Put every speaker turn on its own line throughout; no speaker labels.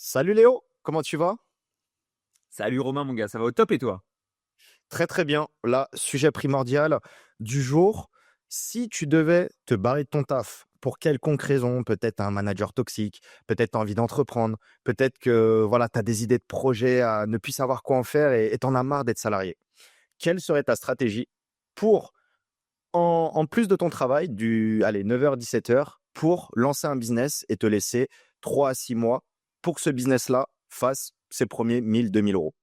Salut Léo, comment tu vas?
Salut Romain, mon gars, ça va au top et toi?
Très très bien. Là, sujet primordial du jour. Si tu devais te barrer de ton taf pour quelconque raison, peut-être un manager toxique, peut-être tu envie d'entreprendre, peut-être que voilà, tu as des idées de projet à ne plus savoir quoi en faire et tu en as marre d'être salarié. Quelle serait ta stratégie pour, en plus de ton travail, du allez, 9h-17h, pour lancer un business et te laisser 3 à 6 mois pour que ce business-là fasse ses premiers 1000-2000 euros?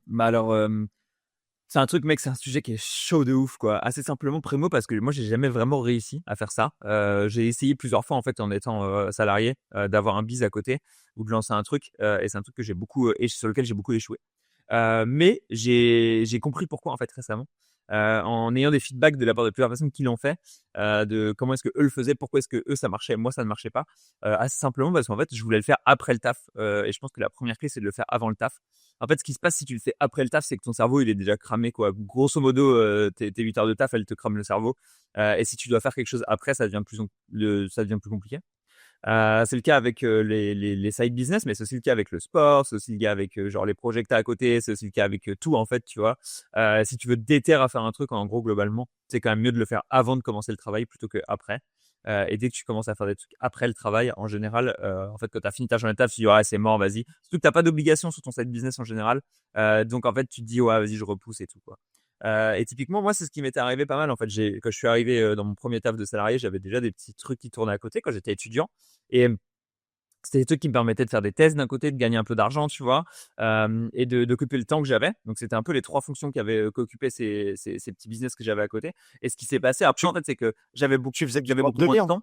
Bah alors, c'est un truc, mec, c'est un sujet qui est chaud de ouf, quoi. Assez simplement, primo, parce que moi, j'ai jamais vraiment réussi à faire ça. J'ai essayé plusieurs fois, en fait, en étant, salarié, d'avoir un biz à côté ou de lancer un truc, et c'est un truc que j'ai beaucoup, sur lequel j'ai beaucoup échoué. Mais j'ai compris pourquoi, en fait, récemment, en ayant des feedbacks de la part de plusieurs personnes qui l'ont fait, de comment est-ce qu'eux le faisaient, pourquoi est-ce que eux ça marchait, moi ça ne marchait pas. Assez simplement parce qu'en fait, je voulais le faire après le taf, et je pense que la première clé, c'est de le faire avant le taf. En fait, ce qui se passe si tu le fais après le taf, c'est que ton cerveau, il est déjà cramé, quoi. Grosso modo, tes 8 heures de taf, elles te crament le cerveau, et si tu dois faire quelque chose après, ça devient plus compliqué. C'est le cas avec, les side business, mais c'est aussi le cas avec le sport, c'est aussi le cas avec, genre les projets que tu as à côté, c'est aussi le cas avec, tout en fait, tu vois? Si tu veux te déterre à faire un truc, en gros, globalement, c'est quand même mieux de le faire avant de commencer le travail plutôt qu'après. Et dès que tu commences à faire des trucs après le travail, en général, en fait, quand tu as fini ta journée de taf, tu dis: «Ouais, c'est mort, vas-y». Surtout que tu as pas d'obligation sur ton side business en général, donc en fait, tu te dis: «Ouais, vas-y, je repousse et tout, quoi». Et typiquement, moi, c'est ce qui m'était arrivé pas mal, en fait. Quand je suis arrivé, dans mon premier taf de salarié, j'avais déjà des petits trucs qui tournaient à côté quand j'étais étudiant et c'était des trucs qui me permettaient de faire des tests d'un côté, de gagner un peu d'argent, tu vois? Et d'occuper le temps que j'avais. Donc c'était un peu les 3 fonctions qu'occupaient ces petits business que j'avais à côté. Et ce qui s'est passé après, en
Tu
fait, c'est que
tu faisais du
j'avais
drop
beaucoup
de
moins de
biens?
temps.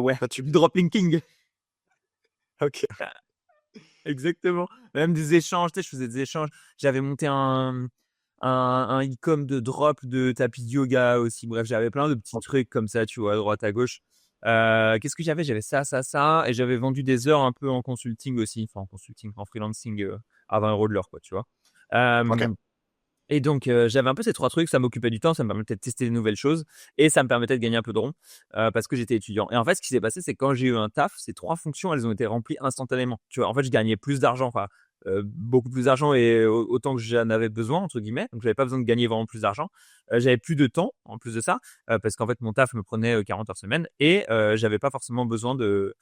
Ouais,
Enfin,
du drop linking.
OK.
Exactement. Même des échanges, tu sais, je faisais des échanges. J'avais monté un e-com de drop de tapis de yoga aussi. Bref, j'avais plein de petits trucs comme ça, tu vois, à droite, à gauche. Qu'est-ce que j'avais? J'avais ça et j'avais vendu des heures un peu en consulting aussi, enfin en consulting, en freelancing, à 20 € de l'heure, quoi, tu vois?
OK.
Hem Et donc, j'avais un peu ces 3 trucs, ça m'occupait du temps, ça me permettait de tester des nouvelles choses et ça me permettait de gagner un peu de rond, parce que j'étais étudiant. Et en fait, ce qui s'est passé, c'est que quand j'ai eu un taf, ces 3 fonctions, elles ont été remplies instantanément. Tu vois? En fait, je gagnais plus d'argent, enfin, beaucoup plus d'argent et autant que «j'en avais besoin» entre guillemets, donc j'avais pas besoin de gagner vraiment plus d'argent. J'avais plus de temps en plus de ça, parce qu'en fait, mon taf me prenait, 40 heures semaine et j'avais pas forcément besoin de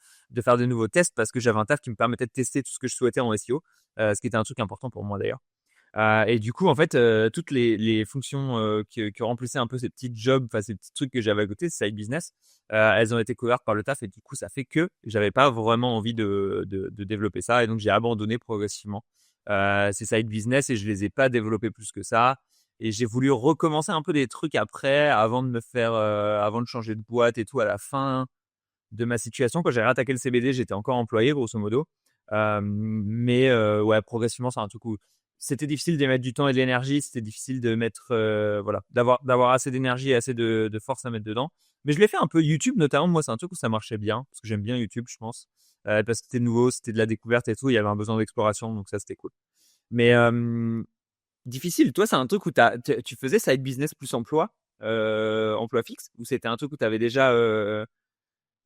faire de nouveaux tests parce que j'avais un taf qui me permettait de tester tout ce que je souhaitais en SEO, ce qui était un truc important pour moi d'ailleurs. Et du coup, en fait, toutes les fonctions, que remplissaient un peu ces petits jobs, enfin ces petits trucs que j'avais à côté, ces side business, elles ont été couvertes par le taf et du coup, ça fait que j'avais pas vraiment envie de développer ça et donc j'ai abandonné progressivement, ces side business et je les ai pas développés plus que ça et j'ai voulu recommencer un peu des trucs après, avant de changer de boîte et tout à la fin de ma situation. Quand j'ai réattaqué le CBD, j'étais encore employé grosso modo. Mais ouais, progressivement, c'est un truc où c'était difficile de mettre du temps et de l'énergie. C'était difficile de mettre, voilà, d'avoir assez d'énergie et assez de force à mettre dedans. Mais je l'ai fait un peu. YouTube notamment, moi, c'est un truc où ça marchait bien parce que j'aime bien YouTube, je pense, parce que c'était nouveau, c'était de la découverte et tout. Il y avait un besoin d'exploration, donc ça, c'était cool. Mais difficile. Toi, c'est un truc où tu faisais side business plus emploi, emploi fixe, ou c'était un truc où tu avais déjà,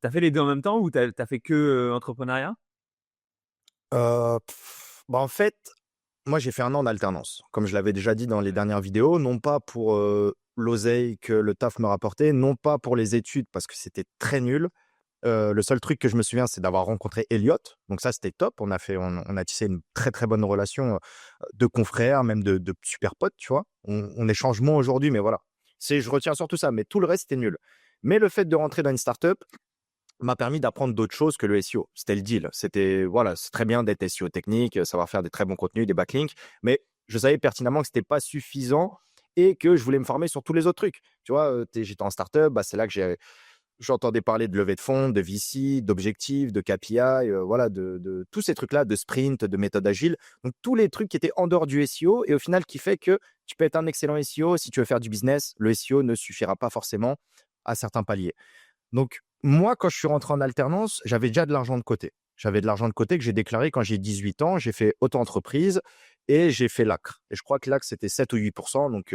t'as fait les 2 en même temps ou t'as fait que, entrepreneuriat?
Bah, en fait, moi, j'ai fait un an d'alternance. Comme je l'avais déjà dit dans les
Ouais.
dernières vidéos, non pas pour, l'oseille que le taf me rapportait, non pas pour les études parce que c'était très nul. Le seul truc que je me souviens, c'est d'avoir rencontré Elliot, donc ça, c'était top. On a tissé une très, très bonne relation, de confrères, même de super potes, tu vois? On échange moins aujourd'hui, mais voilà. Je retiens surtout ça, mais tout le reste, c'était nul. Mais le fait de rentrer dans une start-up m'a permis d'apprendre d'autres choses que le SEO. C'était le deal. C'était voilà, c'est très bien d'être SEO technique, savoir faire des très bons contenus, des backlinks, mais je savais pertinemment que c'était pas suffisant et que je voulais me former sur tous les autres trucs. Tu vois, j'étais en startup, bah, c'est là que j'entendais parler de levée de fonds, de VC, d'objectifs, de KPI, voilà, de tous ces trucs-là, de sprint, de méthode agile. Donc tous les trucs qui étaient en dehors du SEO et au final qui fait que tu peux être un excellent SEO si tu veux faire du business, le SEO ne suffira pas forcément à certains paliers. Donc, moi, quand je suis rentré en alternance, j'avais déjà de l'argent de côté. J'avais de l'argent de côté que j'ai déclaré quand j'ai 18 ans. J'ai fait auto-entreprise et j'ai fait l'ACRE. Et je crois que l'ACRE, c'était 7 ou 8%. Donc,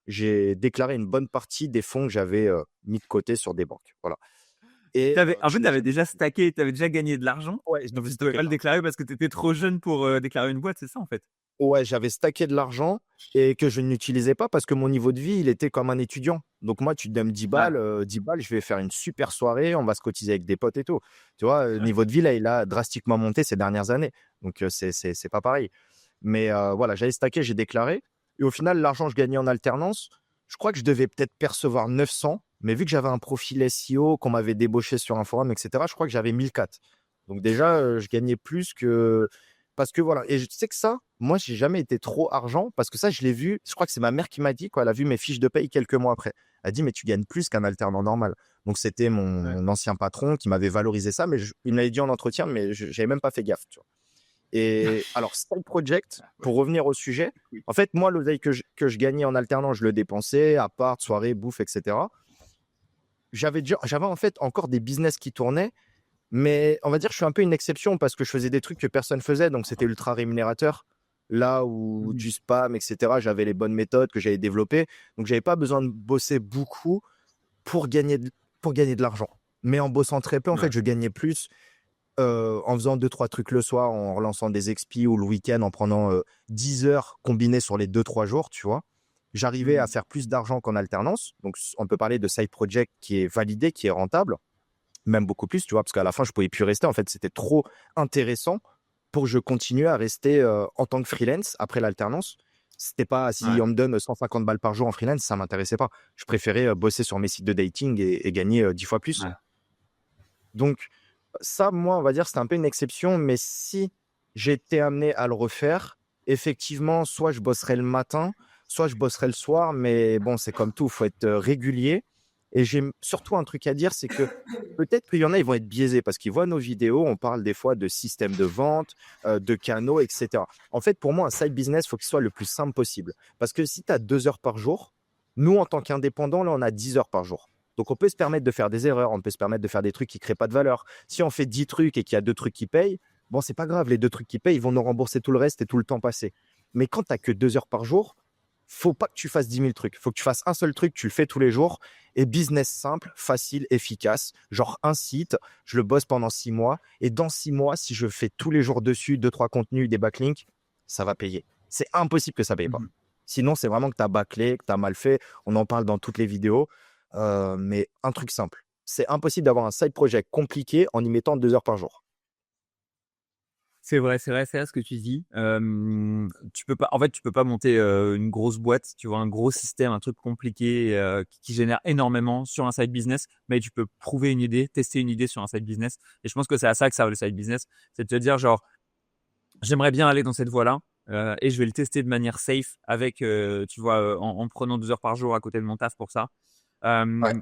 j'ai déclaré une bonne partie des fonds que j'avais mis de côté sur des banques. Voilà. Et
En fait,
tu
t'avais déjà stacké, t'avais déjà gagné de l'argent.
ouais,
Donc, tu
je
pouvais
savais
pas le
pas.
déclarer parce que t'étais trop jeune pour déclarer une boîte, c'est ça, en fait.
Ouais, j'avais stacké de l'argent et que je n'utilisais pas parce que mon niveau de vie, il était comme un étudiant. Donc moi, tu te donnes 10
Ouais.
balles, 10 balles, je vais faire une super soirée, on va se cotiser avec des potes et tout. Tu vois, le niveau de vie, là, il a drastiquement monté ces dernières années. Donc c'est pas pareil. Mais voilà, j'avais stacké, j'ai déclaré. Et au final, l'argent que je gagnais en alternance, je crois que je devais peut-être percevoir 900. Mais vu que j'avais un profil SEO, qu'on m'avait débauché sur un forum, etc., je crois que j'avais 1004. Donc déjà, je gagnais plus que... Parce que voilà, et je sais que ça, moi, j'ai jamais été trop argent, parce que ça, je l'ai vu, je crois que c'est ma mère qui m'a dit, quand elle a vu mes fiches de paye quelques mois après. Elle a dit, mais tu gagnes plus qu'un alternant normal. Donc c'était
Ouais.
mon ancien patron qui m'avait valorisé ça, mais il me l'avait dit en entretien, mais je n'avais même pas fait gaffe. Tu vois. Et alors, Side Project, pour revenir au sujet, en fait, moi, l'oseille que je gagnais en alternant, je le dépensais, appart, soirée, bouffe, etc. J'avais en fait encore des business qui tournaient, mais on va dire que je suis un peu une exception parce que je faisais des trucs que personne faisait, donc c'était ultra rémunérateur. Là où
Mhm.
du spam, etc., j'avais les bonnes méthodes que j'avais développées, donc j'avais pas besoin de bosser beaucoup pour pour gagner de l'argent. Mais en bossant très peu, en
Ouais.
fait, je gagnais plus en faisant 2-3 trucs le soir, en relançant des expis ou le week-end, en prenant 10 heures combinées sur les 2-3 jours, tu vois. J'arrivais à
Mhm.
faire plus d'argent qu'en alternance. Donc, on peut parler de side project qui est validé, qui est rentable, même beaucoup plus, tu vois, parce qu'à la fin, je pouvais plus rester. En fait, c'était trop intéressant pour que je continue à rester en tant que freelance après l'alternance. C'était pas si
Ouais.
on me donne 150 balles par jour en freelance, ça m'intéressait pas. Je préférais bosser sur mes sites de dating et gagner 10 fois plus.
Ouais.
Donc, ça, moi, on va dire, c'était un peu une exception, mais si j'étais amené à le refaire, effectivement, soit je bosserais le matin, soit je bosserais le soir, mais bon, c'est comme tout, il faut être régulier. Et j'ai surtout un truc à dire, c'est que peut-être qu'il y en a, ils vont être biaisés parce qu'ils voient nos vidéos, on parle des fois de système de vente, de canaux, etc. En fait, pour moi, un side business, il faut qu'il soit le plus simple possible. Parce que si tu as 2 heures par jour, nous, en tant qu'indépendants, là, on a 10 heures par jour. Donc, on peut se permettre de faire des erreurs, on peut se permettre de faire des trucs qui ne créent pas de valeur. Si on fait 10 trucs et qu'il y a 2 trucs qui payent, bon, c'est pas grave, les 2 trucs qui payent, ils vont nous rembourser tout le reste et tout le temps passé. Mais quand tu n'as que 2 heures par jour, faut pas que tu fasses 10 000 trucs. Faut que tu fasses un seul truc, tu le fais tous les jours. Et business simple, facile, efficace. Genre un site, je le bosse pendant 6 mois. Et dans 6 mois, si je fais tous les jours dessus 2-3 contenus, des backlinks, ça va payer. C'est impossible que ça paye pas.
Mhm.
Sinon, c'est vraiment que tu as bâclé, que tu as mal fait. On en parle dans toutes les vidéos. Mais un truc simple. C'est impossible d'avoir un side project compliqué en y mettant 2 heures par jour.
C'est vrai ce que tu dis. Tu peux pas, en fait, tu peux pas monter une grosse boîte, tu vois, un gros système, un truc compliqué qui génère énormément sur un side business, mais tu peux prouver une idée, tester une idée sur un side business. Et je pense que c'est à ça que servent le side business, c'est de te dire genre, j'aimerais bien aller dans cette voie-là et je vais le tester de manière safe avec, tu vois, en prenant 2 heures par jour à côté de mon taf pour ça.
Ouais.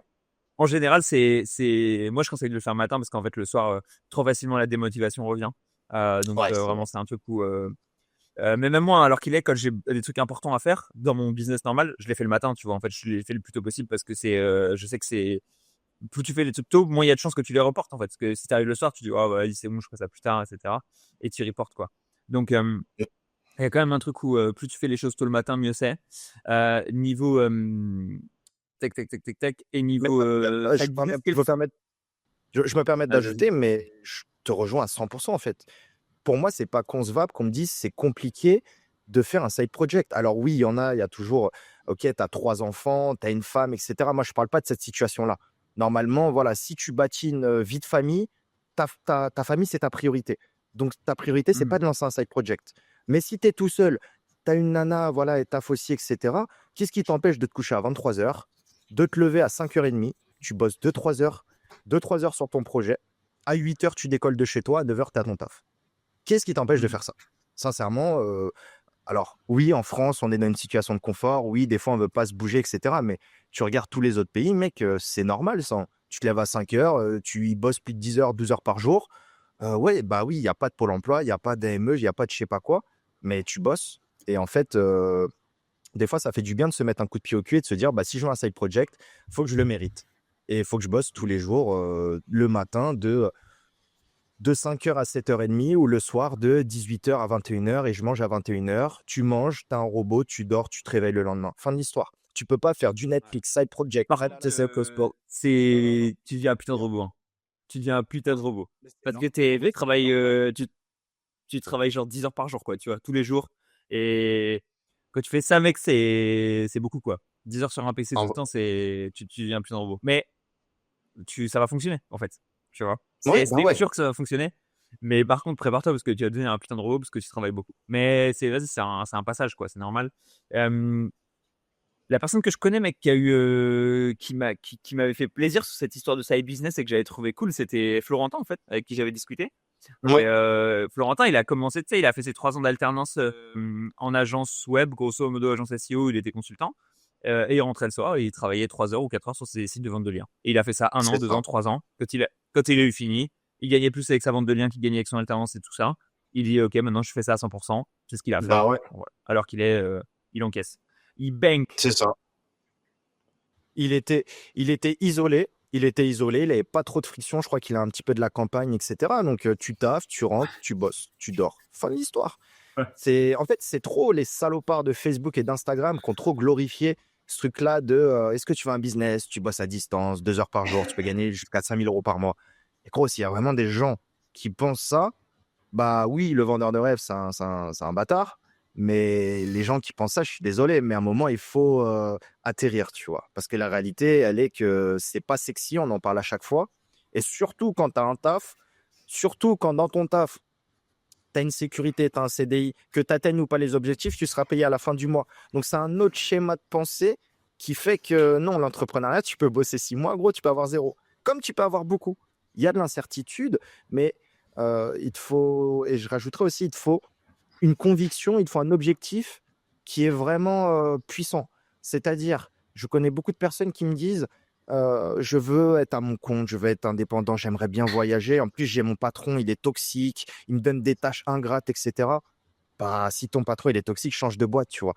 En général, moi je conseille de le faire le matin parce qu'en fait le soir, trop facilement la démotivation revient. Donc
Ouais, c'est
vraiment
vrai.
c'est un truc où mais même moi, alors qu'il est, quand j'ai des trucs importants à faire dans mon business normal, je les fais le matin, tu vois. En fait, je les fais le plus tôt possible parce que je sais que plus tu fais les trucs tôt, moins il y a de chances que tu les reportes, en fait. Parce que si tu arrives le soir, tu dis, oh, vas-y, c'est bon, je ferai ça plus tard, etc. Et tu reportes, quoi. Donc, il y a quand même un truc où plus tu fais les choses tôt le matin, mieux c'est. Niveau tech, tech, tech, tech, tech, et
Mais
niveau
je,
side business,
je me permets, je me permets
Vas-y.
d'ajouter, mais je te rejoins à 100% en fait. Pour moi, c'est pas concevable qu'on me dise c'est compliqué de faire un side project. Alors oui, il y a toujours, ok, tu as 3 enfants, tu as une femme, etc. Moi, je parle pas de cette situation-là. Normalement, voilà, si tu bâtis une vie de famille, ta famille, c'est ta priorité. Donc, ta priorité, c'est pas
Mhm.
de lancer un side project. Mais si tu es tout seul, tu as une nana, voilà, et taf aussi, etc., qu'est-ce qui t'empêche de te coucher à 23 heures, de te lever à 5h30, tu bosses 2-3 heures, 2-3 heures sur ton projet, à 8 heures, tu décolles de chez toi, à 9 heures, tu as ton taf. Qu'est-ce qui t'empêche de
Mhm.
faire ça? Sincèrement, alors oui, en France, on est dans une situation de confort. Oui, des fois, on veut pas se bouger, etc. Mais tu regardes tous les autres pays, mec, c'est normal ça. Tu te lèves à 5 heures, tu y bosses plus de 10 heures, 12 heures par jour. Ouais, bah oui, il y a pas de Pôle emploi, il y a pas d'AME, il y a pas de je sais pas quoi, mais tu bosses. Et en fait, des fois, ça fait du bien de se mettre un coup de pied au cul et de se dire, bah si je veux un side project, faut que je le mérite. Et il faut que je bosse tous les jours, le matin de 5 heures à 7h30 ou le soir de 18 heures à 21 heures et je mange à 21 heures. Tu manges, tu as un robot, tu dors, tu te réveilles le lendemain. Fin de l'histoire. Tu peux pas faire du Netflix, side project,
Par
prêt.
contre, tu deviens un putain de robot, hein. tu deviens un putain de robot.
Mais c'est
Parce que
normal.
tes tu
C'est
travailles,
normal.
tu travailles genre 10 heures par jour, quoi, tu vois, tous les jours. Et quand tu fais ça, mec, c'est beaucoup, quoi. 10 heures sur un PC tout
En
le temps, tu deviens un putain de robot. Mais ça va fonctionner, en fait. Tu vois.
Ouais,
C'est
bah
même
ouais.
sûr que ça va fonctionner. Mais par contre, prépare-toi parce que tu vas devenir un putain de robot parce que tu travailles beaucoup. Mais vas-y, c'est un passage, quoi. C'est normal. Euh, la personne que je connais, mec, qui a eu, qui m'avait fait plaisir sur cette histoire de side business et que j'avais trouvé cool, c'était Florentin, en fait, avec qui j'avais discuté. Et
Ouais.
Florentin, il a commencé, tu sais, il a fait ses 3 ans d'alternance en agence web, grosso modo agence SEO, il était consultant. Et il rentrait le soir et il travaillait 3 heures ou 4 heures sur ses sites de vente de liens. Et il a fait ça 1 an,
C'est
2
ça.
ans, 3 ans. Quand il a eu fini, il gagnait plus avec sa vente de liens qu'il gagnait avec son alternance et tout ça. Il dit, OK, maintenant je fais ça à 100%. C'est ce qu'il a fait.
Bah ouais.
Voilà. Alors il encaisse. Il bank.
C'est ça. Il était, il était isolé. Il était isolé. Il avait pas trop de friction. Je crois qu'il a un petit peu de la campagne, etc. Donc, tu taffes, tu rentres, tu bosses, tu dors. Fin de l'histoire. En fait, c'est trop les salopards de Facebook et d'Instagram qui ont trop glorifié ce truc-là de est-ce que tu veux un business, tu bosses à distance, 2 heures par jour, tu peux gagner jusqu'à 5 000 € par mois. Et gros, s'il y a vraiment des gens qui pensent ça, bah oui, le vendeur de rêve, c'est un bâtard. Mais les gens qui pensent ça, je suis désolé, mais à un moment, il faut atterrir, tu vois. Parce que la réalité, elle est que c'est pas sexy, on en parle à chaque fois. Et surtout quand tu as un taf, surtout quand dans ton taf, tu as une sécurité, tu as un CDI, que tu atteignes ou pas les objectifs, tu seras payé à la fin du mois. Donc, c'est un autre schéma de pensée qui fait que non, l'entrepreneuriat, tu peux bosser 6 mois, gros, tu peux avoir zéro. Comme tu peux avoir beaucoup. Il y a de l'incertitude, mais il te faut, et je rajouterais aussi, il te faut une conviction, il te faut un objectif qui est vraiment puissant. C'est-à-dire, je connais beaucoup de personnes qui me disent je veux être à mon compte, je veux être indépendant, j'aimerais bien voyager. En plus, j'ai mon patron, il est toxique, il me donne des tâches ingrates, etc. Bah, si ton patron il est toxique, change de boîte, tu vois,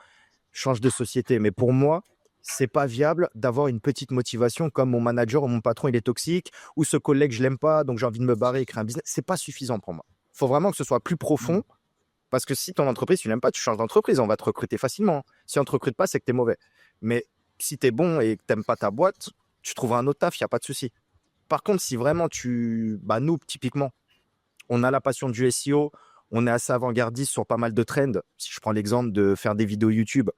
change de société. Mais pour moi, c'est pas viable d'avoir une petite motivation comme mon manager ou mon patron il est toxique ou ce collègue je l'aime pas, donc j'ai envie de me barrer et créer un business. C'est pas suffisant pour moi. Il faut vraiment que ce soit plus profond parce que si ton entreprise, tu l'aimes pas, tu changes d'entreprise, on va te recruter facilement. Si on ne te recrute pas, c'est que tu es mauvais. Mais si tu es bon et que tu n'aimes pas ta boîte, tu trouves un autre taf, il n'y a pas de souci. Par contre, si vraiment bah, nous, typiquement, on a la passion du SEO, on est assez avant-gardiste sur pas mal de trends. Si je prends l'exemple de faire des vidéos YouTube,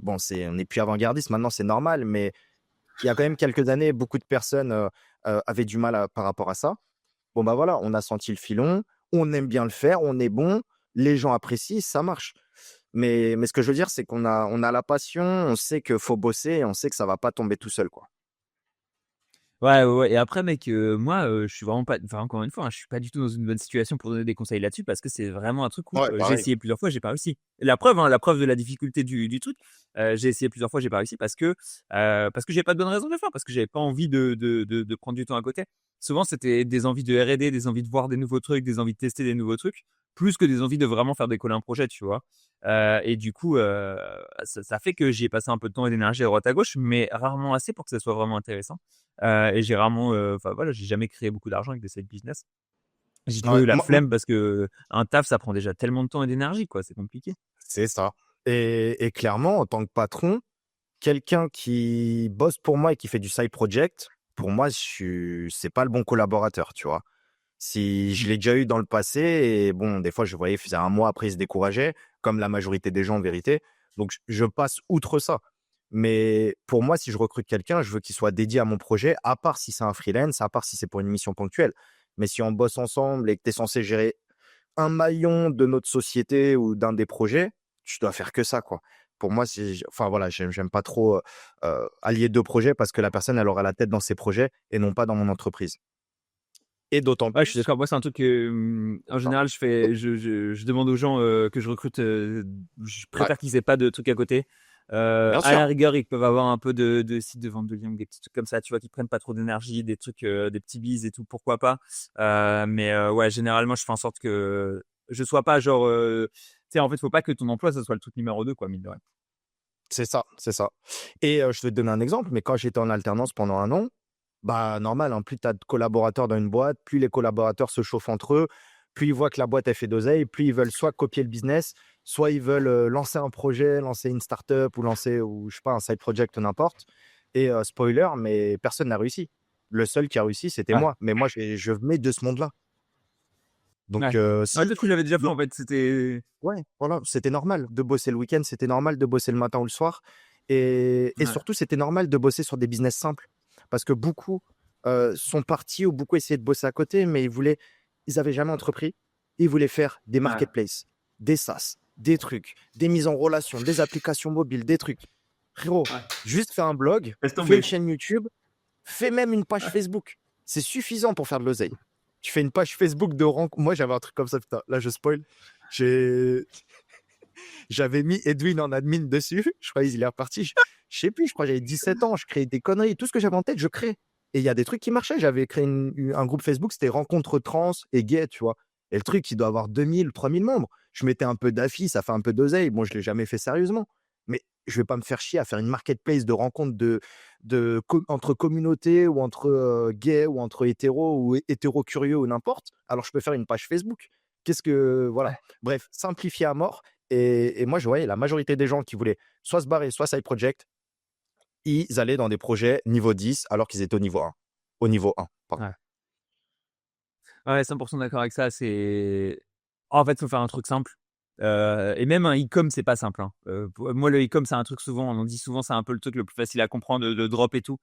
bon, on n'est plus avant-gardiste, maintenant c'est normal, mais il y a quand même quelques années, beaucoup de personnes avaient du mal par rapport à ça. Bon, bah voilà, on a senti le filon, on aime bien le faire, on est bon, les gens apprécient, ça marche. Mais ce que je veux dire, c'est qu'on a la passion, on sait qu'il faut bosser et on sait que ça va pas tomber tout seul, quoi.
Ouais, ouais, ouais. Et après, mec, moi, je suis vraiment pas, enfin, encore une fois, hein, je suis pas du tout dans une bonne situation pour donner des conseils là-dessus parce que c'est vraiment un truc où
Ouais,
j'ai
pareil.
essayé plusieurs fois, j'ai pas réussi. La preuve, hein, la preuve de la difficulté du truc, j'ai essayé plusieurs fois, j'ai pas réussi parce que j'ai pas de bonne raison de le faire, parce que j'avais pas envie de prendre du temps à côté. Souvent, c'était des envies de R&D, des envies de voir des nouveaux trucs, des envies de tester des nouveaux trucs, plus que des envies de vraiment faire décoller un projet, tu vois. Et du coup, ça fait que j'y ai passé un peu de temps et d'énergie à droite à gauche, mais rarement assez pour que ça soit vraiment intéressant. Et j'ai rarement, enfin voilà, j'ai jamais créé beaucoup d'argent avec des side business. J'ai toujours
Ouais,
eu la flemme parce que un taf, ça prend déjà tellement de temps et d'énergie, quoi. C'est compliqué.
c'est ça. Et clairement, en tant que patron, quelqu'un qui bosse pour moi et qui fait du side project, pour moi, c'est pas le bon collaborateur, tu vois. Si je
Mmh.
l'ai déjà eu dans le passé, et bon, des fois, je voyais, il faisait un mois après, il se décourageait, comme la majorité des gens en vérité. Donc, je passe outre ça. Mais pour moi, si je recrute quelqu'un, je veux qu'il soit dédié à mon projet, à part si c'est un freelance, à part si c'est pour une mission ponctuelle. Mais si on bosse ensemble et que tu es censé gérer un maillon de notre société ou d'un des projets, tu dois faire que ça, quoi. Pour moi, enfin voilà, j'aime pas trop allier 2 projets parce que la personne, elle aura la tête dans ses projets et non pas dans mon entreprise. Et d'autant
Ouais, je suis
plus,
d'accord. Moi, c'est un truc que, en
pardon.
général, je demande aux gens que je recrute, je
Ouais,
préfère qu'ils aient pas de trucs à côté.
bien
À la
sûr.
rigueur, ils peuvent avoir un peu de sites de vente de liens, des petits trucs comme ça, tu vois, qui prennent pas trop d'énergie, des trucs, des petits bises et tout, pourquoi pas. Mais ouais, généralement, je fais en sorte que je sois pas genre, tu sais, en fait, faut pas que ton emploi, ça soit le truc numéro 2, quoi, mine de rien.
C'est ça, c'est ça. Et je vais te donner un exemple, mais quand j'étais en alternance pendant 1 an, bah, normal, hein, plus tu as de collaborateurs dans une boîte, plus les collaborateurs se chauffent entre eux, plus ils voient que la boîte, elle fait d'oseille, plus ils veulent soit copier le business, soit ils veulent, lancer un projet, lancer une start-up ou lancer ou je sais pas, un side project, n'importe et spoiler, mais personne n'a réussi. Le seul qui a réussi, c'était
Ouais.
moi. Mais moi, je venais de ce monde-là. Donc,
Ouais. Ouais,
si
toi, tu l'avais déjà fait, en fait, c'était
ouais, voilà, c'était normal de bosser le week-end, c'était normal de bosser le matin ou le soir et
ouais,
surtout, c'était normal de bosser sur des business simples parce que beaucoup, sont partis ou beaucoup essayaient de bosser à côté, mais ils avaient jamais entrepris. Ils voulaient faire des
ouais,
marketplaces, des SaaS, des trucs, des mises en relation, des applications mobiles, des trucs. Frérot,
ouais.
juste fais un blog,
Laisse
fais une
tomber.
chaîne YouTube, fais même une page
Ouais.
Facebook. C'est suffisant pour faire de l'oseille. Tu fais une page Facebook de rencontre. Moi, j'avais un truc comme ça, putain. Là, je spoil. J'ai J'avais mis Edwin en admin dessus. Je crois qu'il est reparti. Je sais plus, je crois que j'avais 17 ans. Je créais des conneries. Tout ce que j'avais en tête, je crée. Et il y a des trucs qui marchaient. J'avais créé un groupe Facebook, c'était Rencontres Trans et Gay, tu vois. Et le truc, il doit avoir 2000, 3000 membres. Je mettais un peu d'affi, ça fait un peu d'oseille. Bon, je ne l'ai jamais fait sérieusement. Mais je vais pas me faire chier à faire une marketplace de rencontres entre communautés ou entre gays ou entre hétéros ou hétéros curieux ou n'importe. Alors, je peux faire une page Facebook. Voilà.
Ouais.
Bref, simplifier à mort. Et moi, je voyais la majorité des gens qui voulaient soit se barrer, soit side project, ils allaient dans des projets niveau 10 alors qu'ils étaient au niveau 1. Au niveau 1, pardon.
Ouais. Ouais, 100 d'accord avec ça. En fait, faut faire un truc simple. Et même un e-com, c'est pas simple, hein. Moi, le e-com, c'est un truc souvent, on en dit souvent, c'est un peu le truc le plus facile à comprendre, de drop et tout.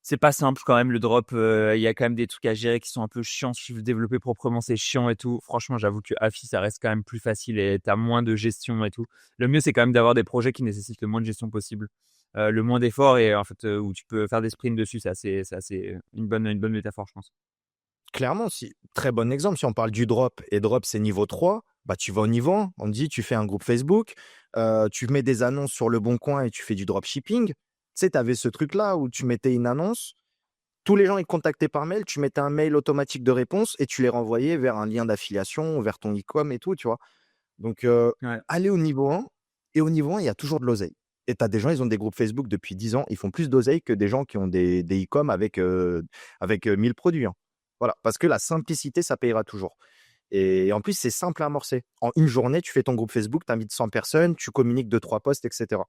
C'est pas simple quand même le drop, il y a quand même des trucs à gérer qui sont un peu chiants. Si tu veux développer proprement, c'est chiant et tout. Franchement, j'avoue que Afi, ça reste quand même plus facile et tu as moins de gestion et tout. Le mieux, c'est quand même d'avoir des projets qui nécessitent le moins de gestion possible, le moins d'efforts et en fait, où tu peux faire des sprints dessus. C'est assez une bonne métaphore, je pense.
Clairement, très bon exemple. Si on parle du drop et drop, c'est niveau 3, bah, tu vas au niveau 1. On te dit, tu fais un groupe Facebook, tu mets des annonces sur le bon coin et tu fais du dropshipping. Tu sais, tu avais ce truc-là où tu mettais une annonce, tous les gens ils te contactaient par mail, tu mettais un mail automatique de réponse et tu les renvoyais vers un lien d'affiliation, vers ton e-com et tout, tu vois. Donc,
Ouais.
aller au niveau 1 et au niveau 1, il y a toujours de l'oseille. Et tu as des gens, ils ont des groupes Facebook depuis 10 ans, ils font plus d'oseille que des gens qui ont des e-com avec 1000 produits, hein. Voilà, parce que la simplicité, ça payera toujours. Et en plus, c'est simple à amorcer. En une journée, tu fais ton groupe Facebook, tu invites 100 personnes, tu communiques 2-3 posts, et cetera.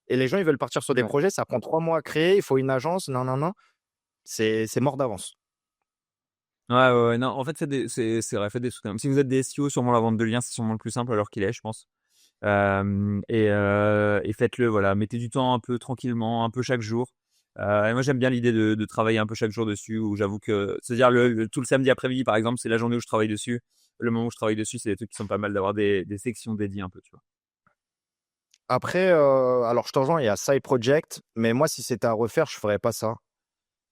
Et les gens, ils veulent partir sur des
Ouais.
projets, ça prend 3 mois à créer, il faut une agence, non, non, non. C'est mort d'avance.
Ouais, ouais, ouais, non, en fait, c'est vrai, faites des trucs quand même. Si vous êtes des SEO, sûrement la vente de liens, c'est sûrement le plus simple alors qu'il est, je pense. Et faites-le, voilà, mettez du temps un peu tranquillement, un peu chaque jour. Et moi, j'aime bien l'idée de travailler un peu chaque jour dessus, où j'avoue que, c'est-à-dire tout le samedi après-midi, par exemple, c'est la journée où je travaille dessus. Le moment où je travaille dessus, c'est des trucs qui sont pas mal d'avoir des sections dédiées un peu, tu vois.
Après, alors je te rejoins, il y a Side Project, mais moi, si c'était à refaire, je ferais pas ça.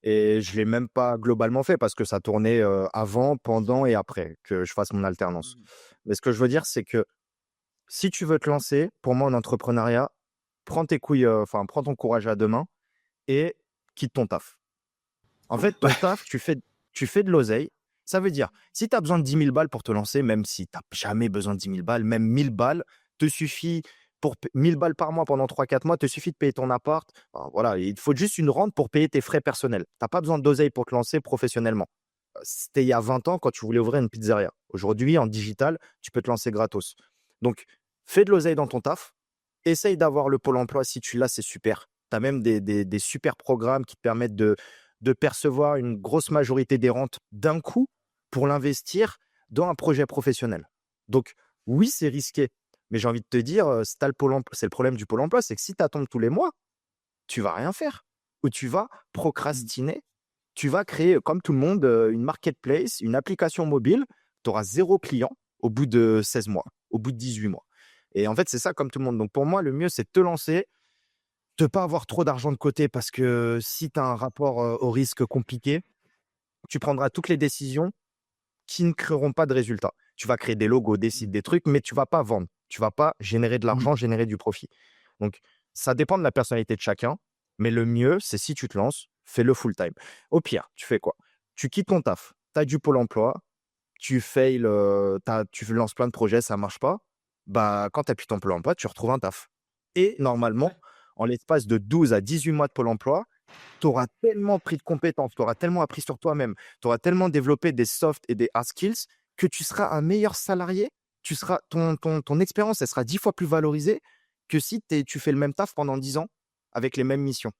Et je l'ai même pas globalement fait parce que ça tournait avant, pendant et après que je fasse mon alternance.
Mhm.
Mais ce que je veux dire, c'est que si tu veux te lancer, pour moi, en entrepreneuriat, prends tes couilles, enfin, prends ton courage à deux mains et quitte ton taf. En fait, ton taf, tu fais de l'oseille. Ça veut dire, si tu as besoin de 10 000 balles pour te lancer, même si tu n'as jamais besoin de 10 000 balles, même 1000 balles, te suffit 1000 balles par mois pendant 3-4 mois, te suffit de payer ton appart. Enfin, voilà, il te faut juste une rente pour payer tes frais personnels. Tu n'as pas besoin d'oseille pour te lancer professionnellement. C'était il y a 20 ans quand tu voulais ouvrir une pizzeria. Aujourd'hui, en digital, tu peux te lancer gratos. Donc, fais de l'oseille dans ton taf. Essaye d'avoir le pôle emploi. Si tu l'as, c'est super. Tu as même des super programmes qui te permettent de percevoir une grosse majorité des rentes d'un coup pour l'investir dans un projet professionnel. Donc, oui, c'est risqué. Mais j'ai envie de te dire, si t'as le pôle emploi, c'est le problème du pôle emploi, c'est que si tu attends tous les mois, tu vas rien faire. Ou tu vas procrastiner. Tu vas créer, comme tout le monde, une marketplace, une application mobile. Tu auras 0 client au bout de 16 mois, au bout de 18 mois. Et en fait, c'est ça comme tout le monde. Donc pour moi, le mieux, c'est de te lancer, de pas avoir trop d'argent de côté parce que si tu as un rapport au risque compliqué, tu prendras toutes les décisions qui ne créeront pas de résultats. Tu vas créer des logos, des sites, des trucs, mais tu vas pas vendre. Tu vas pas générer de
Mhm.
l'argent, générer du profit. Donc, ça dépend de la personnalité de chacun, mais le mieux, c'est si tu te lances, fais-le full time. Au pire, tu fais quoi? Tu quittes ton taf, tu as du pôle emploi, tu fails, tu lances plein de projets, ça marche pas. Bah, quand tu as plus ton pôle emploi, tu retrouves un taf. Et normalement, en l'espace de 12 à 18 mois de pôle emploi, tu auras tellement pris de compétences, tu auras tellement appris sur toi-même, tu auras tellement développé des soft et des hard skills que tu seras un meilleur salarié. Ton expérience, elle sera 10 fois plus valorisée que si tu fais le même taf pendant 10 ans avec les mêmes missions.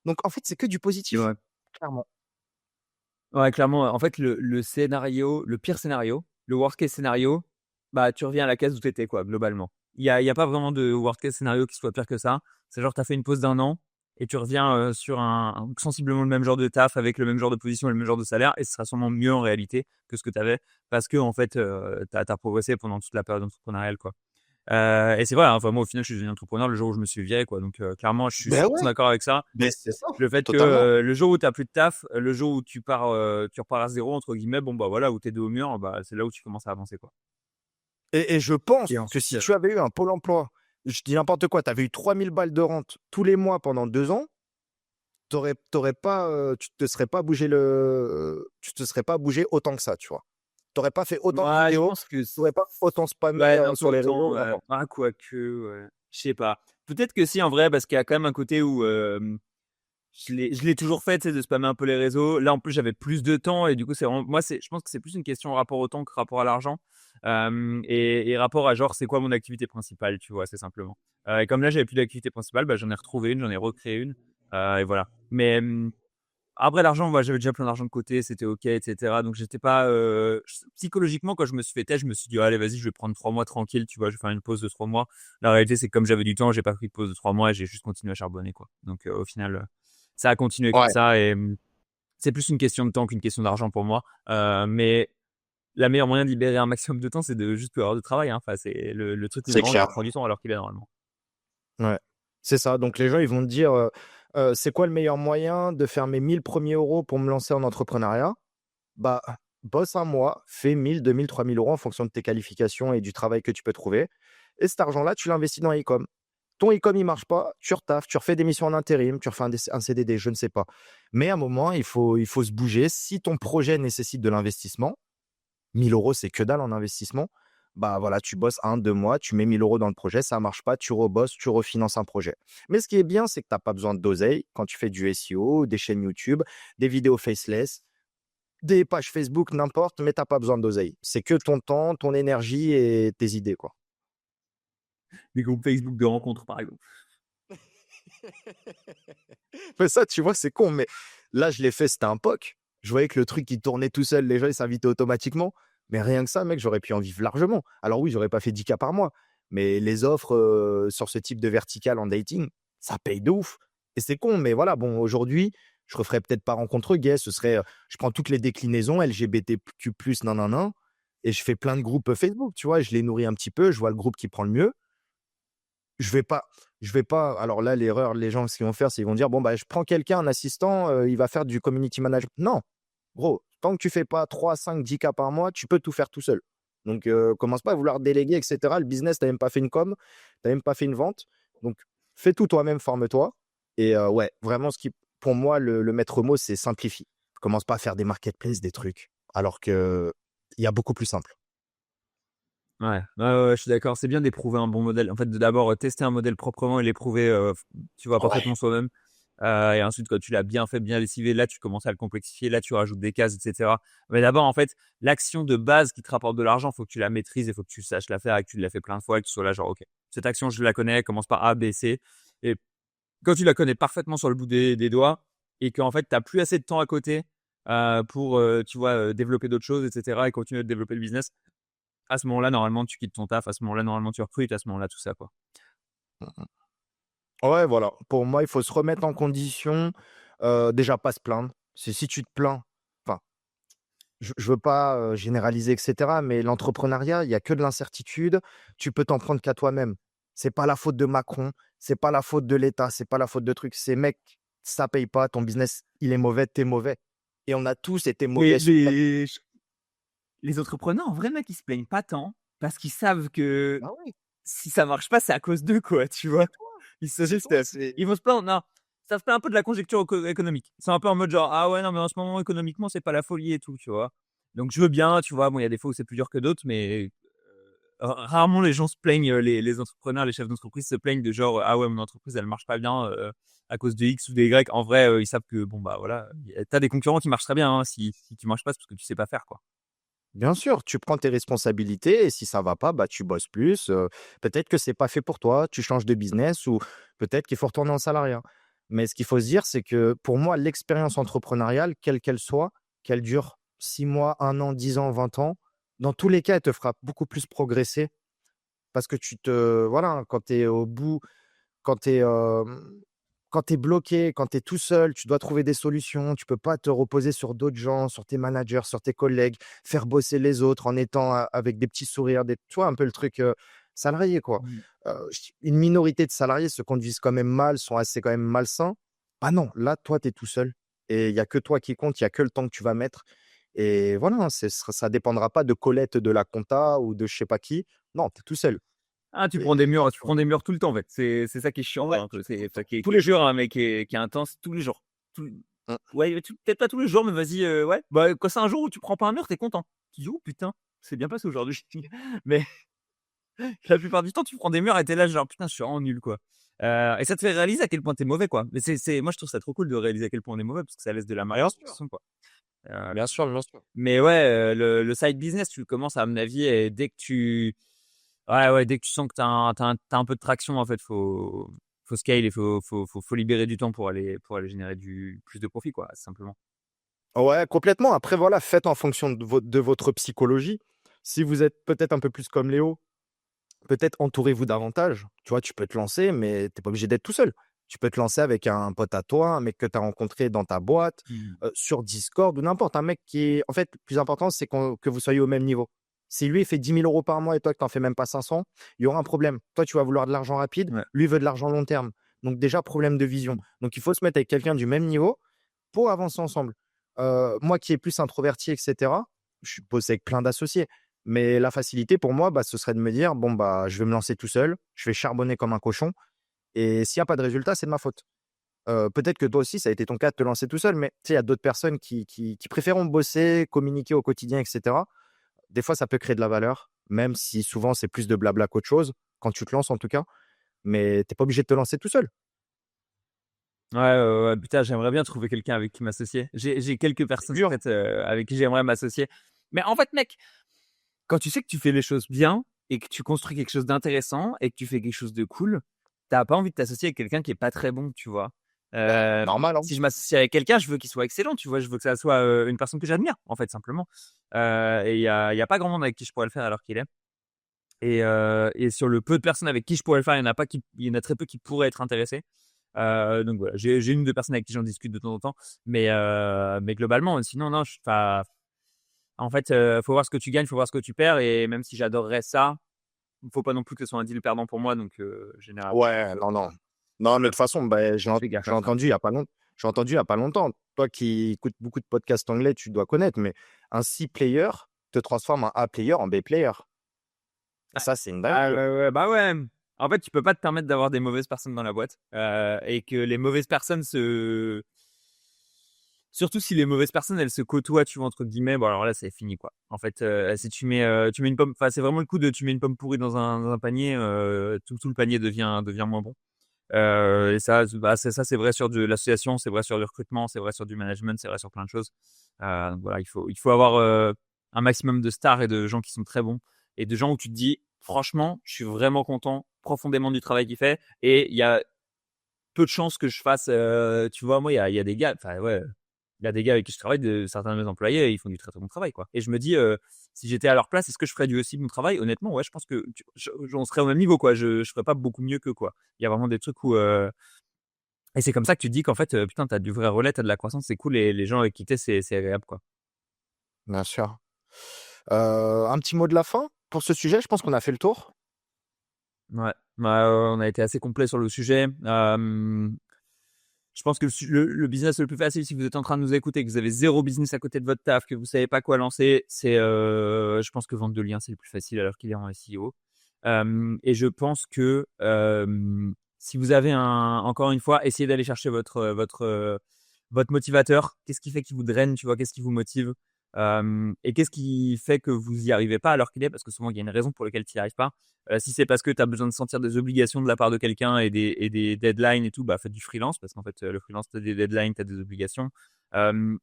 Donc, en fait, c'est que du
C'est
positif,
vrai.
clairement.
Ouais, clairement. En fait, le pire scénario, le worst case scénario, bah, tu reviens à la case où tu étais, quoi, globalement. Il y a pas vraiment de worst case scénario qui soit pire que ça. C'est genre, tu as fait une pause d'un an et tu reviens sur sensiblement le même genre de taf avec le même genre de position et le même genre de salaire et ce sera sûrement mieux en réalité que ce que tu avais parce que, en fait, tu as progressé pendant toute la période entrepreneuriale, quoi. Et c'est vrai, hein, enfin, moi, au final, je suis devenu entrepreneur le jour où je me suis viré, quoi. Donc, clairement, je suis
Ben
100%
ouais,
d'accord avec ça.
ben c'est ça,
Le fait que
totalement.
le jour où tu as plus de taf, le jour où tu repars à zéro entre guillemets, bon bah voilà, où tu es dos au mur, bah c'est là où tu commences à avancer quoi.
Et je pense
Et
que
ensuite,
si tu avais eu un Pôle emploi, je dis n'importe quoi, tu avais eu 3000 balles de rente tous les mois pendant 2 ans, t'aurais pas, tu te serais pas bougé autant que ça, tu vois? Tu aurais pas fait autant de
moi je
vidéos,
pense que
tu aurais pas autant spammé,
ouais, un peu
sur les réseaux
autant,
ou n'importe.
quoique, ouais, je sais pas. Peut-être que si en vrai, parce qu'il y a quand même un côté où je l'ai toujours fait, tu sais, de spammer un peu les réseaux. Là, en plus, j'avais plus de temps et du coup, je pense que c'est plus une question rapport au temps que rapport à l'argent. Et rapport à genre, c'est quoi mon activité principale, tu vois, c'est simplement. Et comme là, j'avais plus d'activité principale, bah, j'en ai retrouvé une, j'en ai recréé une. Et voilà. Mais après l'argent, moi, j'avais déjà plein d'argent de côté, c'était OK, etc. Donc, j'étais pas. Psychologiquement, quand je me suis fait têche, je me suis dit, allez, vas-y, je vais prendre 3 mois tranquille, tu vois, je vais faire une pause de 3 mois. La réalité, c'est que comme j'avais du temps, j'ai pas pris de pause de 3 mois et j'ai juste continué à charbonner, quoi. Donc, au final, ça a continué comme
Ouais,
ça et c'est plus une question de temps qu'une question d'argent pour moi. Mais la meilleure moyen de libérer un maximum de temps, c'est de juste plus avoir de travail, hein. Enfin, c'est le truc
c'est
numéro un qui
clair.
te prend du temps alors qu'il est normalement.
Ouais, c'est ça. Donc les gens, ils vont te dire, «C'est quoi le meilleur moyen de faire mes 1 000 premiers euros pour me lancer en entrepreneuriat?» Bah, bosse un mois, fais 1 000, 2 000, 3 000 € en fonction de tes qualifications et du travail que tu peux trouver et cet argent-là, tu l'investis dans e-com. Ton e-com, il marche pas, tu retaffes, tu refais des missions en intérim, tu refais un CDD, je ne sais pas. Mais à un moment, il faut se bouger. Si ton projet nécessite de l'investissement, 1 000 €, c'est que dalle en investissement. Bah voilà, tu bosses 1, 2 mois, tu mets 1 000 € dans le projet, ça marche pas, tu rebosses, tu refinances un projet. Mais ce qui est bien, c'est que tu as pas besoin d'oseille quand tu fais du SEO, des chaînes YouTube, des vidéos faceless, des pages Facebook, n'importe, mais tu as pas besoin d'oseille. C'est que ton temps, ton énergie et tes idées, quoi.
Des groupes Facebook de rencontres, par exemple.
Mais ça, tu vois, c'est con, mais là, je l'ai fait, c'était un POC. Je voyais que le truc, il tournait tout seul, les gens, ils s'invitaient automatiquement. Mais rien que ça, mec, j'aurais pu en vivre largement. Alors oui, j'aurais pas fait 10K par mois, mais les offres sur ce type de vertical en dating, ça paye de ouf. Et c'est con, mais voilà, bon, aujourd'hui, je referais peut-être pas rencontre gay. Ce serait, je prends toutes les déclinaisons LGBTQ+, nan, nan, nan, et je fais plein de groupes Facebook, tu vois, je les nourris un petit peu, je vois le groupe qui prend le mieux. Je vais pas alors là, l'erreur, les gens, ce qu'ils vont faire, c'est ils vont dire: «Bon, bah, je prends quelqu'un, un assistant, il va faire du community management». Non! Gros, tant que tu fais pas 3, 5, 10K par mois, tu peux tout faire tout seul. Donc commence pas à vouloir déléguer et cetera. Le business, tu as même pas fait une com, tu as même pas fait une vente. Donc fais tout toi-même, forme-toi et ouais, vraiment ce qui pour moi, le maître mot, c'est simplifie. Commence pas à faire des marketplaces, des trucs, alors qu'il y a beaucoup plus simple.
Ouais, ouais, ouais, je suis d'accord. C'est bien d'éprouver un bon modèle. En fait, de d'abord tester un modèle proprement et l'éprouver, tu vois,
Ouais.
parfaitement soi-même. Et ensuite, quand tu l'as bien fait, bien lessivé, là, tu commences à le complexifier. Là, tu rajoutes des cases, etc. Mais d'abord, en fait, l'action de base qui te rapporte de l'argent, faut que tu la maîtrises, il faut que tu saches la faire et que tu l'as fait plein de fois et que tu sois là, genre, OK, cette action, je la connais, elle commence par A, B, C. Et quand tu la connais parfaitement sur le bout des doigts et qu'en fait, tu n'as plus assez de temps à côté pour, tu vois, développer d'autres choses, etc. et continuer de développer le business, à ce moment-là, normalement, tu quittes ton taf. À ce moment-là, normalement, tu recrutes. À ce moment-là, tout ça, quoi.
Ouais, voilà. Pour moi, il faut se remettre en condition, déjà pas se plaindre. C'est si tu te plains enfin, je veux pas, généraliser et cetera, mais l'entrepreneuriat, il y a que de l'incertitude. Tu peux t'en prendre qu'à toi-même. C'est pas la faute de Macron, c'est pas la faute de l'État, c'est pas la faute de trucs. C'est: «Mec, ça paye pas, ton business, il est mauvais, tu es mauvais» et on a tous été
Mais
mauvais sur
les entrepreneurs, en vrai, mec, ils se plaignent pas tant parce qu'ils savent que
bah oui,
si ça marche pas, c'est à cause d'eux, quoi, tu vois?
c'est toi,
Ils se
c'est
juste,
toi, c'est
ils vont se plaindre, non, ça se plaint un peu de la conjoncture économique. C'est un peu en mode genre: «Ah ouais, non, mais en ce moment, économiquement, c'est pas la folie et tout», tu vois? Donc je veux bien, tu vois? Bon, il y a des fois où c'est plus dur que d'autres, mais rarement les gens se plaignent, les entrepreneurs, les chefs d'entreprise se plaignent de genre: «Ah ouais, mon entreprise, elle marche pas bien, à cause de X ou de Y». En vrai, ils savent que bon, bah, voilà, tu as des concurrents qui marchent très bien, hein. Si tu marches pas, c'est parce que tu sais pas faire, quoi.
bien sûr, tu prends tes responsabilités et si ça va pas, bah, tu bosses plus, peut-être que c'est pas fait pour toi, tu changes de business ou peut-être qu'il faut retourner en salariat. Mais ce qu'il faut se dire, c'est que pour moi, l'expérience entrepreneuriale, quelle qu'elle soit, qu'elle dure 6 mois, 1 an, 10 ans, 20 ans, dans tous les cas, elle te fera beaucoup plus progresser parce que voilà, quand tu es au bout, quand tu es, quand tu es bloqué, quand tu es tout seul, tu dois trouver des solutions. Tu peux pas te reposer sur d'autres gens, sur tes managers, sur tes collègues, faire bosser les autres en étant avec des petits sourires, tu vois, un peu le truc salarié, quoi.
Mmh.
Une minorité de salariés se conduisent quand même mal, sont assez quand même malsains. Ah non, là, toi, tu es tout seul et il y a que toi qui compte, il y a que le temps que tu vas mettre. Et voilà, hein, ça dépendra pas de Colette de la compta ou de je sais pas qui. Non, tu es tout seul.
Ah, tu
Et
prends des
là,
murs,
tu
tu
vois?
prends des murs tout le temps, en fait. C'est ça qui est chiant,
Ouais,
hein,
tu
c'est enfin,
tous les
qui est dur,
jours.
hein, mais qui est intense tous les jours. Tous
Mmh.
ouais, peut-être pas tous les jours, mais vas-y, ouais. Bah, quand c'est un jour où tu prends pas un mur, tu es content. Tu dis: «Oh putain, c'est bien passé aujourd'hui». Mais la plupart du temps, tu prends des murs et tu es là genre: «Putain, je suis vraiment nul, quoi». Et ça te fait réaliser à quel point tu es mauvais, quoi. Mais c'est moi, je trouve ça trop cool de réaliser à quel point on est mauvais parce que ça laisse de la marge
Bien
de
sûr,
progression, quoi.
bien sûr, bien sûr.
Mais ouais, le side business, tu le commences à mon avis et dès que tu sens que tu as un peu de traction, en fait, faut scale et faut libérer du temps pour aller générer du plus de profit, quoi, simplement.
Ouais, complètement. Après, voilà, faites en fonction de votre psychologie. Si vous êtes peut-être un peu plus comme Léo, peut-être entourez-vous davantage. Tu vois, tu peux te lancer, mais tu es pas obligé d'être tout seul. Tu peux te lancer avec un pote à toi, un mec que tu as rencontré dans ta boîte,
Mmh.
sur Discord ou n'importe. Un mec qui est en fait, le plus important, c'est que vous soyez au même niveau. Si lui, il fait 10 000 € par mois et toi, que tu en fais même pas 500, il y aura un problème. Toi, tu vas vouloir de l'argent rapide,
Ouais.
lui veut de l'argent long terme. Donc déjà, problème de vision.
Mmh.
Donc il faut se mettre avec quelqu'un du même niveau pour avancer ensemble. Moi qui est plus introverti et cetera, je suis bossé avec plein d'associés. Mais la facilité pour moi, bah, ce serait de me dire: «Bon, bah, je vais me lancer tout seul, je vais charbonner comme un cochon et s'il y a pas de résultat, c'est de ma faute». Peut-être que toi aussi, ça a été ton cas de te lancer tout seul, mais tu sais, il y a d'autres personnes qui préfèrent bosser, communiquer au quotidien et cetera. Des fois, ça peut créer de la valeur, même si souvent c'est plus de blabla qu'autre chose, quand tu te lances en tout cas, mais tu es pas obligé de te lancer tout seul.
Ouais, ouais, ouais, putain, j'aimerais bien trouver quelqu'un avec qui m'associer. J'ai quelques
C'est
personnes, en
dur.
fait, avec qui j'aimerais m'associer. Mais en fait, mec, quand tu sais que tu fais les choses bien et que tu construis quelque chose d'intéressant et que tu fais quelque chose de cool, tu pas envie de t'associer avec quelqu'un qui est pas très bon, tu vois?
Bah, normal, hein.
Si je m'associe avec quelqu'un, je veux qu'il soit excellent, tu vois? Je veux que ça soit, une personne que j'admire, en fait, simplement. Et il y a pas grand monde avec qui je pourrais le faire alors qu'il est. Et sur le peu de personnes avec qui je pourrais le faire, il y en a très peu qui pourraient être intéressés. Donc voilà, j'ai 1 ou 2 personnes avec qui j'en discute de temps en temps, mais globalement, sinon non, en fait, faut voir ce que tu gagnes, faut voir ce que tu perds et même si j'adorerais ça, faut pas non plus que ce soit un deal perdant pour moi donc généralement,
Ouais, non, non. Non, mais de toute façon, bah,
je fais gaffe
j'ai
à ça.
entendu il y a pas long j'ai entendu il y a pas longtemps. Toi qui écoutes beaucoup de podcasts anglais, tu dois connaître, mais un C player te transforme un A player en B player.
Ah,
Ça, c'est une
ah
dinguerie.
ouais, ouais, bah ouais. En fait, tu peux pas te permettre d'avoir des mauvaises personnes dans la boîte, et que les mauvaises personnes se surtout si les mauvaises personnes, elles se «côtoient», tu vois? Entre guillemets, bon alors là, c'est fini, quoi. En fait, si tu mets une pomme enfin, c'est vraiment le coup de tu mets une pomme pourrie dans un panier, tout le panier devient moins bon. Et ça, c'est vrai sur de l'association, c'est vrai sur du recrutement, c'est vrai sur du management, c'est vrai sur plein de choses. Donc voilà, il faut avoir, un maximum de stars et de gens qui sont très bons et de gens où tu te dis: «Franchement, je suis vraiment content profondément du travail qu'il fait et il y a peu de chances que je fasse», tu vois? Moi, il y a des gars enfin ouais, il y a des gars avec qui je travaille, de certains de mes employés, ils font du très, très bon travail, quoi. Et je me dis, si j'étais à leur place, est-ce que je ferais du aussi bon travail? Honnêtement, ouais, je pense que on serait au même niveau, quoi. Je ferais pas beaucoup mieux qu'eux, quoi. Il y a vraiment des trucs où, et c'est comme ça que tu te dis qu'en fait, putain, t'as du vrai relais, t'as de la croissance, c'est cool et les gens avec qui tu c'est agréable, quoi.
Bien sûr. Un petit mot de la fin pour ce sujet? Je pense qu'on a fait le tour.
Ouais, bah, on a été assez complet sur le sujet. Je pense que le business le plus facile, si vous êtes en train de nous écouter, que vous avez 0 business à côté de votre taf, que vous savez pas quoi lancer, c'est, je pense que vendre de liens, c'est le plus facile alors qu'il est en SEO. Et je pense que, si vous avez encore une fois, essayez d'aller chercher votre motivateur. Qu'est-ce qui fait qu'il vous draine, tu vois? Qu'est-ce qui vous motive? Et qu'est-ce qui fait que vous y arrivez pas alors qu'il est? Parce que souvent, il y a une raison pour laquelle tu y arrives pas. Si c'est parce que tu as besoin de sentir des obligations de la part de quelqu'un et des deadlines et tout, bah, faites du freelance parce qu'en fait, le freelance, tu as des deadlines, tu as des obligations.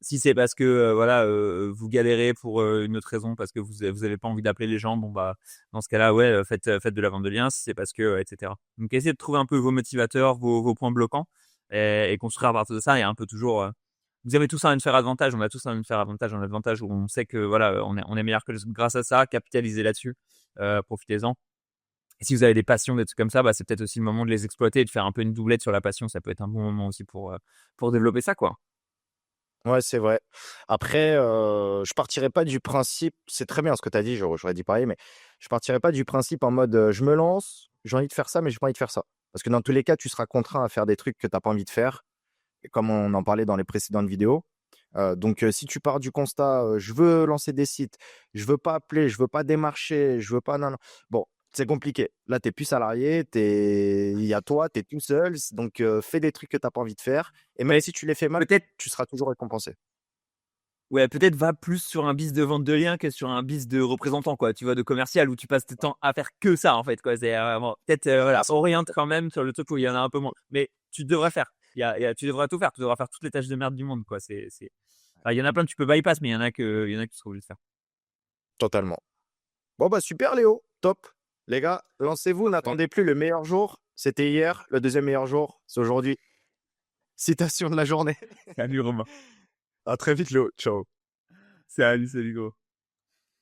Si c'est parce que, voilà, vous galérez pour, une autre raison, parce que vous avez pas envie d'appeler les gens, bon, bah, dans ce cas-là, ouais, faites de la vente de liens. Si c'est parce que, et cetera. Donc essayez de trouver un peu vos motivateurs, vos points bloquants et construire à partir de ça et un peu toujours, vous avez tous un unfair advantage, on a tous un unfair advantage, un avantage où on sait que voilà, on est meilleur que les autres grâce à ça, capitalisez là-dessus, profitez-en. Et si vous avez des passions, des trucs comme ça, bah, c'est peut-être aussi le moment de les exploiter et de faire un peu une doublette sur la passion. Ça peut être un bon moment aussi pour développer ça, quoi.
Ouais, c'est vrai. Après, je partirais pas du principe c'est très bien ce que tu as dit, j'aurais dit pareil, mais je partirais pas du principe en mode, je me lance, j'ai envie de faire ça, mais j'ai pas envie de faire ça. Parce que dans tous les cas, tu seras contraint à faire des trucs que tu as pas envie de faire, et comme on en parlait dans les précédentes vidéos. Donc, si tu pars du constat, je veux lancer des sites, je veux pas appeler, je veux pas démarcher, je veux pas nan nan. Bon, c'est compliqué. Là, tu es plus salarié, il y a toi, tu es tout seul, donc fais des trucs que tu as pas envie de faire et même
Mais
si tu les fais mal,
peut-être,
tu seras toujours récompensé.
ouais, peut-être va plus sur un bis de vente de liens que sur un bis de représentant, quoi. Tu vois, de commercial où tu passes tes temps à faire que ça, en fait, quoi. C'est vraiment, peut-être, voilà, oriente quand même sur le truc où il y en a un peu moins. Mais tu devrais faire. Tu devrais tout faire. Tu devras faire toutes les tâches de merde du monde, quoi. Enfin, il y en a plein que tu peux bypass, mais il y en a que tu seras obligé de faire.
Totalement. Bon, bah, super Léo, top. Les gars, lancez-vous,
Ouais.
n'attendez plus le meilleur jour. C'était hier, le deuxième meilleur jour, c'est aujourd'hui. Citation de la journée.
Salut, Romain.
À très vite Léo, ciao.
Salut, gros.